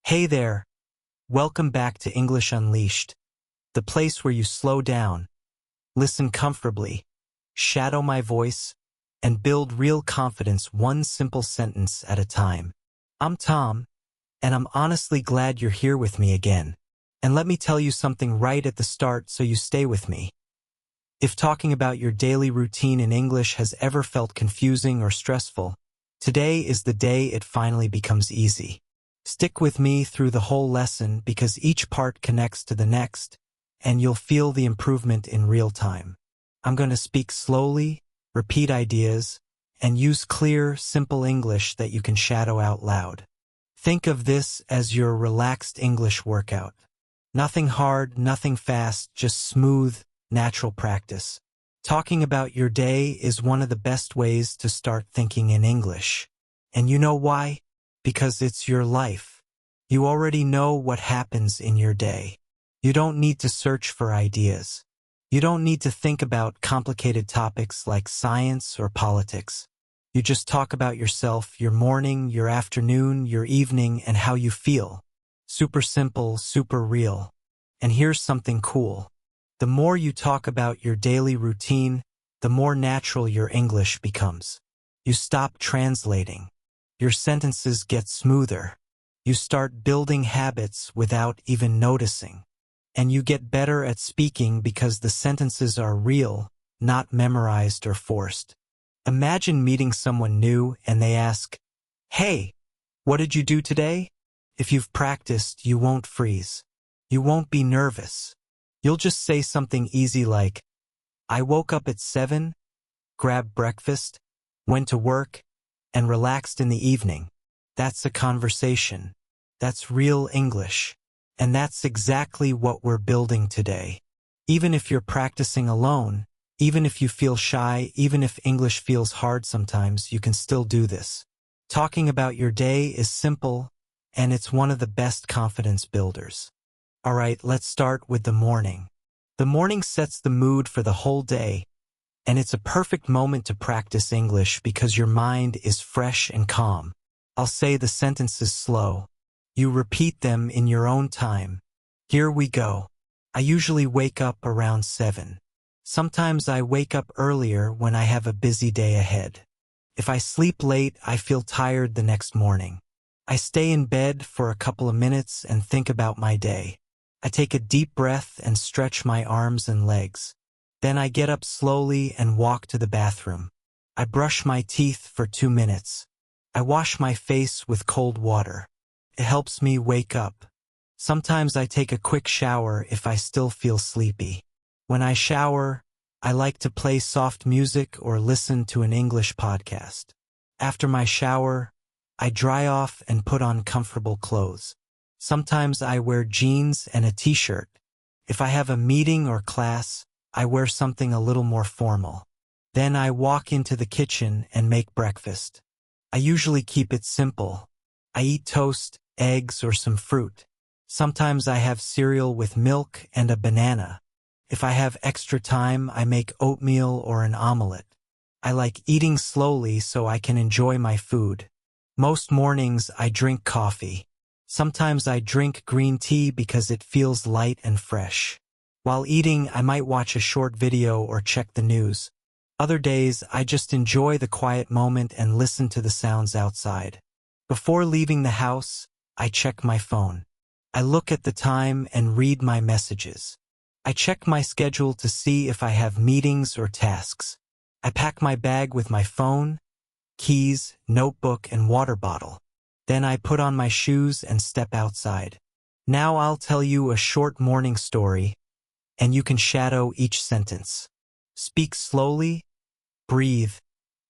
Hey there, welcome back to English Unleashed, the place where you slow down, listen comfortably, shadow my voice, and build real confidence one simple sentence at a time. I'm Tom, and I'm honestly glad you're here with me again. And let me tell you something right at the start so you stay with me. If talking about your daily routine in English has ever felt confusing or stressful, today is the day it finally becomes easy. Stick with me through the whole lesson because each part connects to the next, and you'll feel the improvement in real time. I'm going to speak slowly, repeat ideas, and use clear, simple English that you can shadow out loud. Think of this as your relaxed English workout. Nothing hard, nothing fast, just smooth, natural practice. Talking about your day is one of the best ways to start thinking in English. And you know why? Because it's your life. You already know what happens in your day. You don't need to search for ideas. You don't need to think about complicated topics like science or politics. You just talk about yourself, your morning, your afternoon, your evening, and how you feel. Super simple, super real. And here's something cool. The more you talk about your daily routine, the more natural your English becomes. You stop translating. Your sentences get smoother. You start building habits without even noticing. And you get better at speaking because the sentences are real, not memorized or forced. Imagine meeting someone new and they ask, "Hey, what did you do today?" If you've practiced, you won't freeze. You won't be nervous. You'll just say something easy like, "I woke up at 7, grabbed breakfast, went to work, and relaxed in the evening." That's a conversation. That's real English. And that's exactly what we're building today. Even if you're practicing alone, even if you feel shy, even if English feels hard sometimes, you can still do this. Talking about your day is simple, and it's one of the best confidence builders. All right, let's start with the morning. The morning sets the mood for the whole day, and it's a perfect moment to practice English because your mind is fresh and calm. I'll say the sentences slow. You repeat them in your own time. Here we go. I usually wake up around 7. Sometimes I wake up earlier when I have a busy day ahead. If I sleep late, I feel tired the next morning. I stay in bed for a couple of minutes and think about my day. I take a deep breath and stretch my arms and legs. Then I get up slowly and walk to the bathroom. I brush my teeth for 2 minutes. I wash my face with cold water. It helps me wake up. Sometimes I take a quick shower if I still feel sleepy. When I shower, I like to play soft music or listen to an English podcast. After my shower, I dry off and put on comfortable clothes. Sometimes I wear jeans and a t-shirt. If I have a meeting or class, I wear something a little more formal. Then I walk into the kitchen and make breakfast. I usually keep it simple. I eat toast, eggs, or some fruit. Sometimes I have cereal with milk and a banana. If I have extra time, I make oatmeal or an omelette. I like eating slowly so I can enjoy my food. Most mornings I drink coffee. Sometimes I drink green tea because it feels light and fresh. While eating, I might watch a short video or check the news. Other days, I just enjoy the quiet moment and listen to the sounds outside. Before leaving the house, I check my phone. I look at the time and read my messages. I check my schedule to see if I have meetings or tasks. I pack my bag with my phone, keys, notebook, and water bottle. Then I put on my shoes and step outside. Now I'll tell you a short morning story, and you can shadow each sentence. Speak slowly, breathe,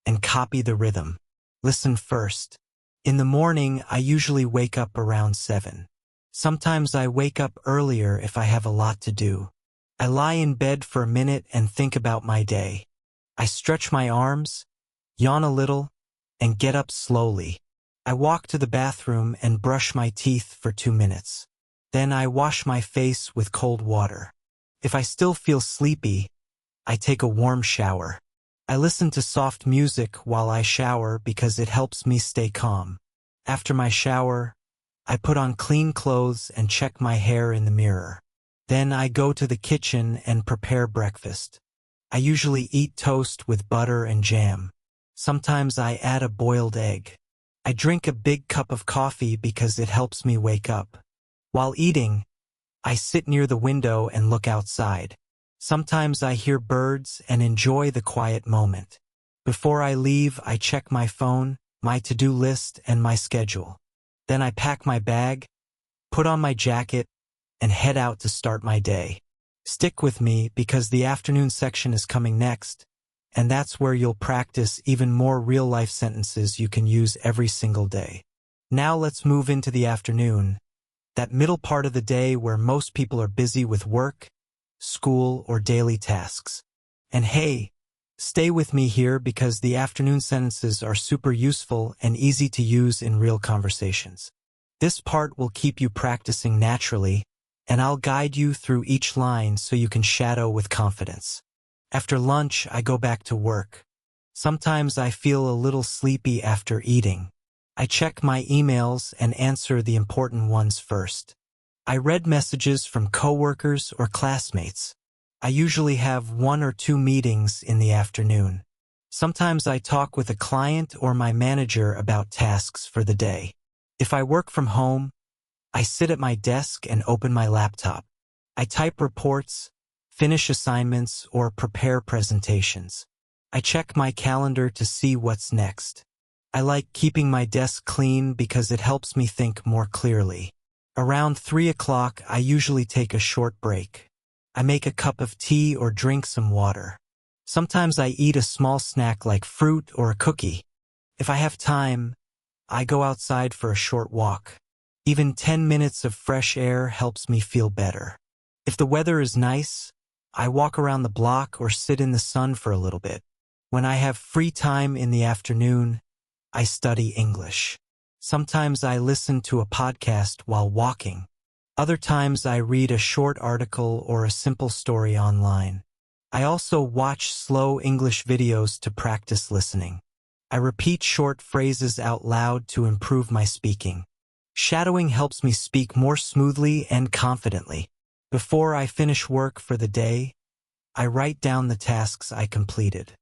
and copy the rhythm. Listen first. In the morning, I usually wake up around 7. Sometimes I wake up earlier if I have a lot to do. I lie in bed for a minute and think about my day. I stretch my arms, yawn a little, and get up slowly. I walk to the bathroom and brush my teeth for 2 minutes. Then I wash my face with cold water. If I still feel sleepy, I take a warm shower. I listen to soft music while I shower because it helps me stay calm. After my shower, I put on clean clothes and check my hair in the mirror. Then I go to the kitchen and prepare breakfast. I usually eat toast with butter and jam. Sometimes I add a boiled egg. I drink a big cup of coffee because it helps me wake up. While eating, I sit near the window and look outside. Sometimes I hear birds and enjoy the quiet moment. Before I leave, I check my phone, my to-do list, and my schedule. Then I pack my bag, put on my jacket, and head out to start my day. Stick with me because the afternoon section is coming next, and that's where you'll practice even more real-life sentences you can use every single day. Now let's move into the afternoon, that middle part of the day where most people are busy with work, school, or daily tasks. And hey, stay with me here because the afternoon sentences are super useful and easy to use in real conversations. This part will keep you practicing naturally, and I'll guide you through each line so you can shadow with confidence. After lunch, I go back to work. Sometimes I feel a little sleepy after eating. I check my emails and answer the important ones first. I read messages from coworkers or classmates. I usually have 1 or 2 meetings in the afternoon. Sometimes I talk with a client or my manager about tasks for the day. If I work from home, I sit at my desk and open my laptop. I type reports, finish assignments, or prepare presentations. I check my calendar to see what's next. I like keeping my desk clean because it helps me think more clearly. Around 3 o'clock, I usually take a short break. I make a cup of tea or drink some water. Sometimes I eat a small snack like fruit or a cookie. If I have time, I go outside for a short walk. Even 10 minutes of fresh air helps me feel better. If the weather is nice, I walk around the block or sit in the sun for a little bit. When I have free time in the afternoon, I study English. Sometimes I listen to a podcast while walking. Other times I read a short article or a simple story online. I also watch slow English videos to practice listening. I repeat short phrases out loud to improve my speaking. Shadowing helps me speak more smoothly and confidently. Before I finish work for the day, I write down the tasks I completed.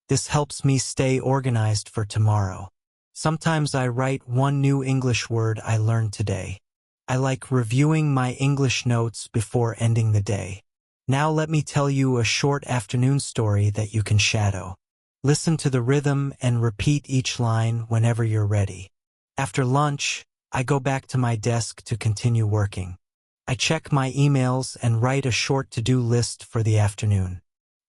This helps me stay organized for tomorrow. Sometimes I write 1 new English word I learned today. I like reviewing my English notes before ending the day. Now let me tell you a short afternoon story that you can shadow. Listen to the rhythm and repeat each line whenever you're ready. After lunch, I go back to my desk to continue working. I check my emails and write a short to-do list for the afternoon.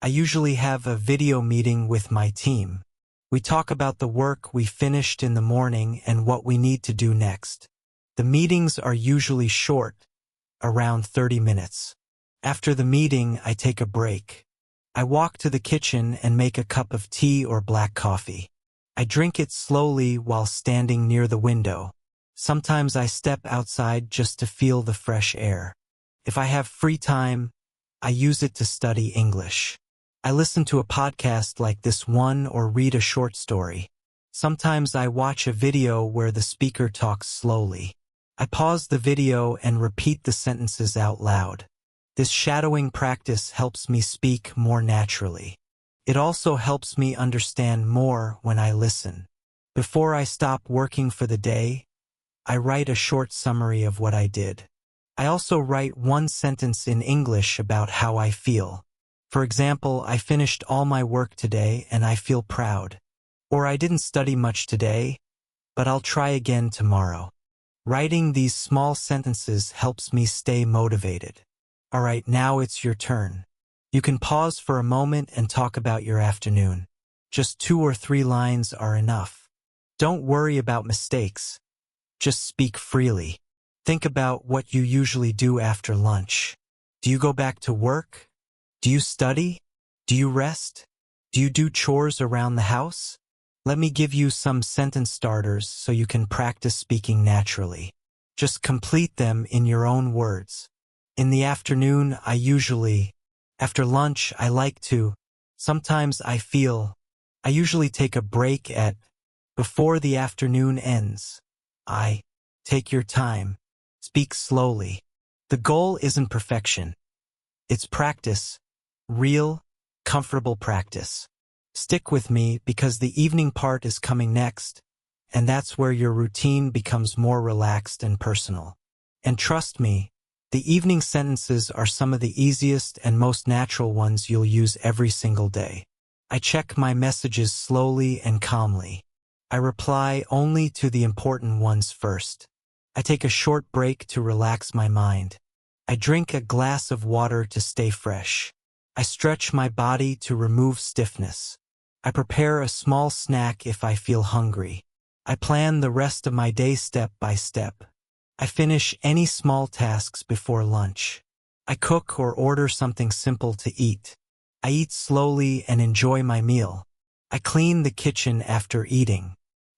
I usually have a video meeting with my team. We talk about the work we finished in the morning and what we need to do next. The meetings are usually short, around 30 minutes. After the meeting, I take a break. I walk to the kitchen and make a cup of tea or black coffee. I drink it slowly while standing near the window. Sometimes I step outside just to feel the fresh air. If I have free time, I use it to study English. I listen to a podcast like this one or read a short story. Sometimes I watch a video where the speaker talks slowly. I pause the video and repeat the sentences out loud. This shadowing practice helps me speak more naturally. It also helps me understand more when I listen. Before I stop working for the day, I write a short summary of what I did. I also write 1 sentence in English about how I feel. For example, I finished all my work today and I feel proud. Or I didn't study much today, but I'll try again tomorrow. Writing these small sentences helps me stay motivated. All right, now it's your turn. You can pause for a moment and talk about your afternoon. Just 2 or 3 lines are enough. Don't worry about mistakes. Just speak freely. Think about what you usually do after lunch. Do you go back to work? Do you study? Do you rest? Do you do chores around the house? Let me give you some sentence starters so you can practice speaking naturally. Just complete them in your own words. In the afternoon, after lunch, I like to. Sometimes I usually take a break before the afternoon ends. Take your time. Speak slowly. The goal isn't perfection. It's practice. Real, comfortable practice. Stick with me because the evening part is coming next, and that's where your routine becomes more relaxed and personal. And trust me, the evening sentences are some of the easiest and most natural ones you'll use every single day. I check my messages slowly and calmly. I reply only to the important ones first. I take a short break to relax my mind. I drink a glass of water to stay fresh. I stretch my body to remove stiffness. I prepare a small snack if I feel hungry. I plan the rest of my day step by step. I finish any small tasks before lunch. I cook or order something simple to eat. I eat slowly and enjoy my meal. I clean the kitchen after eating.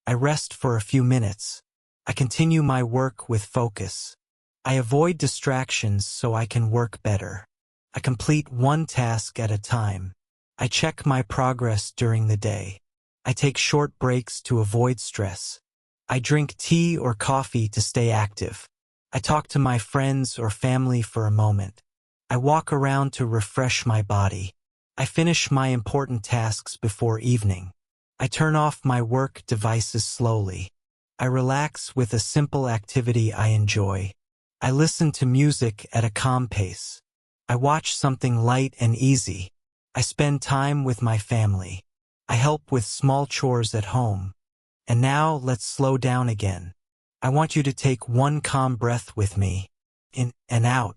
I rest for a few minutes. I continue my work with focus. I avoid distractions so I can work better. I complete one task at a time. I check my progress during the day. I take short breaks to avoid stress. I drink tea or coffee to stay active. I talk to my friends or family for a moment. I walk around to refresh my body. I finish my important tasks before evening. I turn off my work devices slowly. I relax with a simple activity I enjoy. I listen to music at a calm pace. I watch something light and easy. I spend time with my family. I help with small chores at home. And now let's slow down again. I want you to take one calm breath with me. In and out.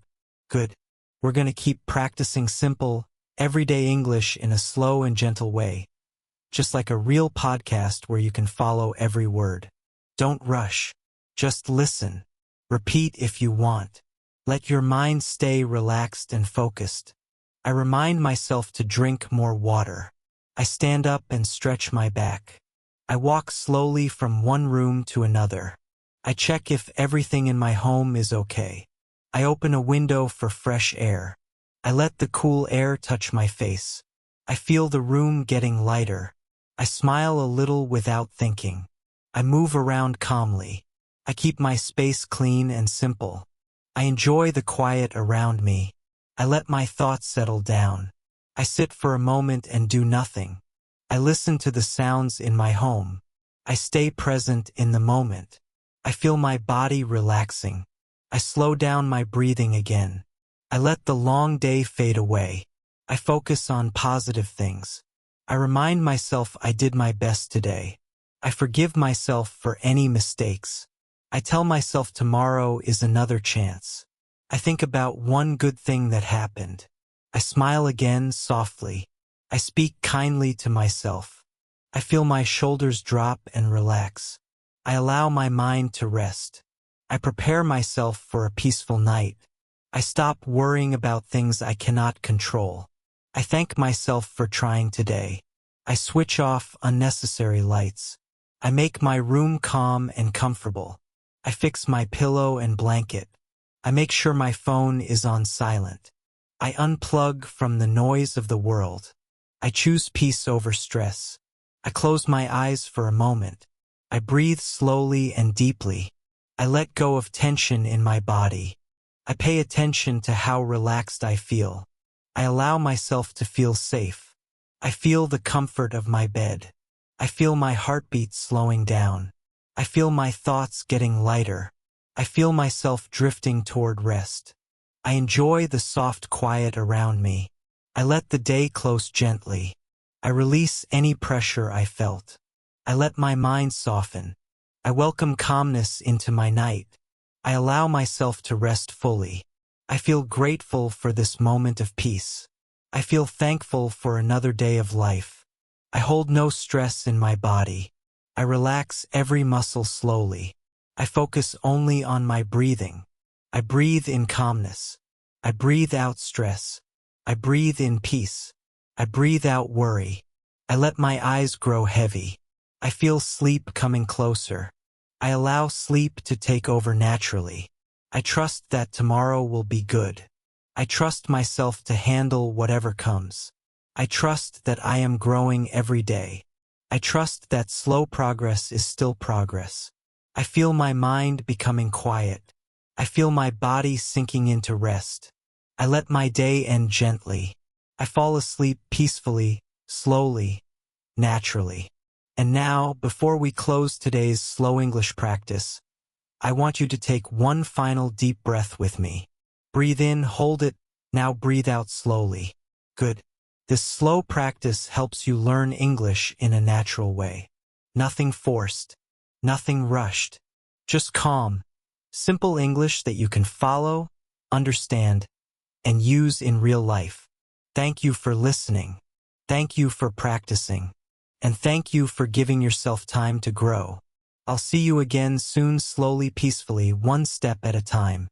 Good. We're going to keep practicing simple, everyday English in a slow and gentle way. Just like a real podcast where you can follow every word. Don't rush. Just listen. Repeat if you want. Let your mind stay relaxed and focused. I remind myself to drink more water. I stand up and stretch my back. I walk slowly from one room to another. I check if everything in my home is okay. I open a window for fresh air. I let the cool air touch my face. I feel the room getting lighter. I smile a little without thinking. I move around calmly. I keep my space clean and simple. I enjoy the quiet around me. I let my thoughts settle down. I sit for a moment and do nothing. I listen to the sounds in my home. I stay present in the moment. I feel my body relaxing. I slow down my breathing again. I let the long day fade away. I focus on positive things. I remind myself I did my best today. I forgive myself for any mistakes. I tell myself tomorrow is another chance. I think about one good thing that happened. I smile again softly. I speak kindly to myself. I feel my shoulders drop and relax. I allow my mind to rest. I prepare myself for a peaceful night. I stop worrying about things I cannot control. I thank myself for trying today. I switch off unnecessary lights. I make my room calm and comfortable. I fix my pillow and blanket. I make sure my phone is on silent. I unplug from the noise of the world. I choose peace over stress. I close my eyes for a moment. I breathe slowly and deeply. I let go of tension in my body. I pay attention to how relaxed I feel. I allow myself to feel safe. I feel the comfort of my bed. I feel my heartbeat slowing down. I feel my thoughts getting lighter. I feel myself drifting toward rest. I enjoy the soft quiet around me. I let the day close gently. I release any pressure I felt. I let my mind soften. I welcome calmness into my night. I allow myself to rest fully. I feel grateful for this moment of peace. I feel thankful for another day of life. I hold no stress in my body. I relax every muscle slowly. I focus only on my breathing. I breathe in calmness. I breathe out stress. I breathe in peace. I breathe out worry. I let my eyes grow heavy. I feel sleep coming closer. I allow sleep to take over naturally. I trust that tomorrow will be good. I trust myself to handle whatever comes. I trust that I am growing every day. I trust that slow progress is still progress. I feel my mind becoming quiet. I feel my body sinking into rest. I let my day end gently. I fall asleep peacefully, slowly, naturally. And now, before we close today's slow English practice, I want you to take one final deep breath with me. Breathe in, hold it, now breathe out slowly. Good. This slow practice helps you learn English in a natural way. Nothing forced, nothing rushed. Just calm, simple English that you can follow, understand, and use in real life. Thank you for listening. Thank you for practicing. And thank you for giving yourself time to grow. I'll see you again soon, slowly, peacefully, one step at a time.